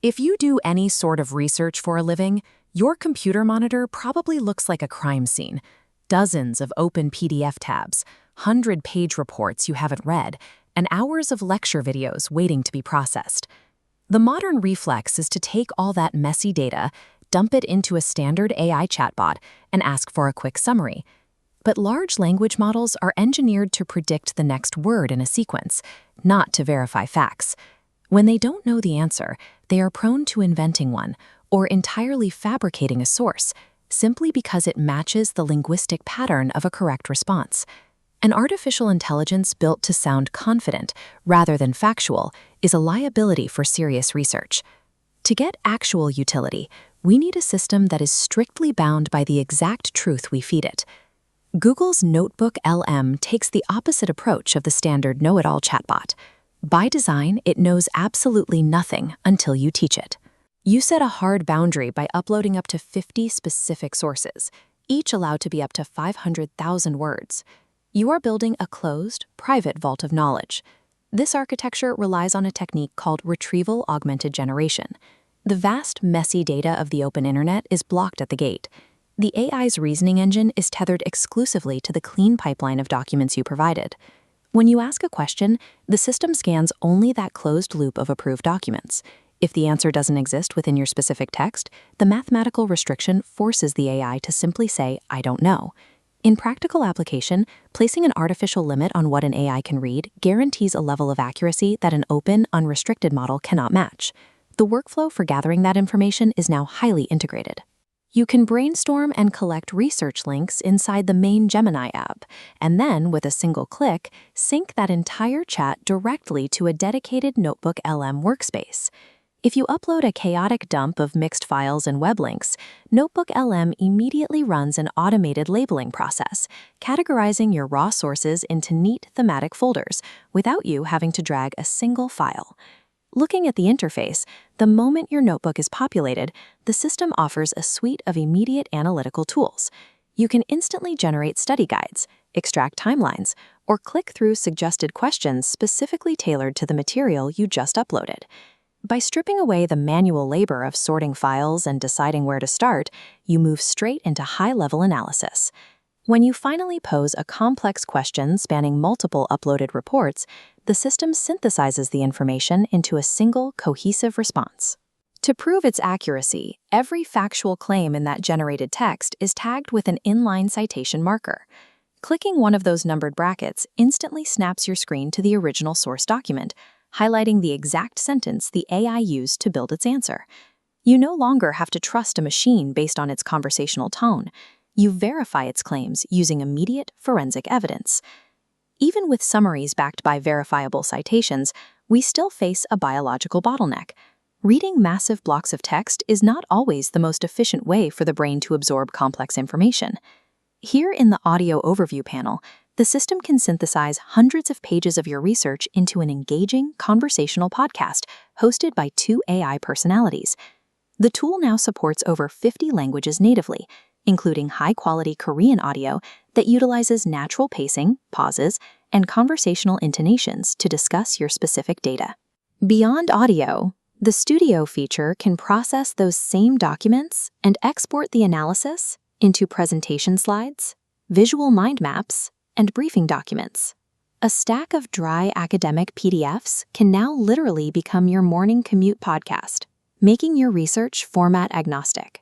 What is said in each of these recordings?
If you do any sort of research for a living, your computer monitor probably looks like a crime scene. Dozens of open PDF tabs, 100-page reports you haven't read, and hours of lecture videos waiting to be processed. The modern reflex is to take all that messy data, dump it into a standard AI chatbot, and ask for a quick summary. But large language models are engineered to predict the next word in a sequence, not to verify facts. When they don't know the answer, they are prone to inventing one or entirely fabricating a source, simply because it matches the linguistic pattern of a correct response. An artificial intelligence built to sound confident rather than factual is a liability for serious research. To get actual utility, we need a system that is strictly bound by the exact truth we feed it. Google's NotebookLM takes the opposite approach of the standard know-it-all chatbot. By design, it knows absolutely nothing until you teach it. You set a hard boundary by uploading up to 50 specific sources, each allowed to be up to 500,000 words. You are building a closed, private vault of knowledge. This architecture relies on a technique called retrieval augmented generation. The vast, messy data of the open internet is blocked at the gate. The AI's reasoning engine is tethered exclusively to the clean pipeline of documents you provided. When you ask a question, the system scans only that closed loop of approved documents. If the answer doesn't exist within your specific text, the mathematical restriction forces the AI to simply say, "I don't know." In practical application, placing an artificial limit on what an AI can read guarantees a level of accuracy that an open, unrestricted model cannot match. The workflow for gathering that information is now highly integrated. You can brainstorm and collect research links inside the main Gemini app, and then, with a single click, sync that entire chat directly to a dedicated NotebookLM workspace. If you upload a chaotic dump of mixed files and web links, NotebookLM immediately runs an automated labeling process, categorizing your raw sources into neat thematic folders without you having to drag a single file. Looking at the interface, the moment your notebook is populated, the system offers a suite of immediate analytical tools. You can instantly generate study guides, extract timelines, or click through suggested questions specifically tailored to the material you just uploaded. By stripping away the manual labor of sorting files and deciding where to start, you move straight into high-level analysis. When you finally pose a complex question spanning multiple uploaded reports, the system synthesizes the information into a single, cohesive response. To prove its accuracy, every factual claim in that generated text is tagged with an inline citation marker. Clicking one of those numbered brackets instantly snaps your screen to the original source document, highlighting the exact sentence the AI used to build its answer. You no longer have to trust a machine based on its conversational tone. You verify its claims using immediate forensic evidence. Even with summaries backed by verifiable citations, we still face a biological bottleneck. Reading massive blocks of text is not always the most efficient way for the brain to absorb complex information. Here in the audio overview panel, the system can synthesize hundreds of pages of your research into an engaging, conversational podcast hosted by two AI personalities. The tool now supports over 50 languages natively, including high-quality Korean audio that utilizes natural pacing, pauses, and conversational intonations to discuss your specific data. Beyond audio, the Studio feature can process those same documents and export the analysis into presentation slides, visual mind maps, and briefing documents. A stack of dry academic PDFs can now literally become your morning commute podcast, making your research format agnostic.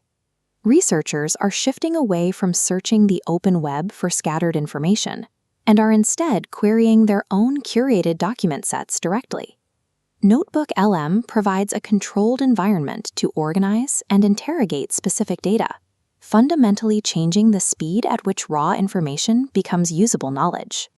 Researchers are shifting away from searching the open web for scattered information and are instead querying their own curated document sets directly. NotebookLM provides a controlled environment to organize and interrogate specific data, fundamentally changing the speed at which raw information becomes usable knowledge.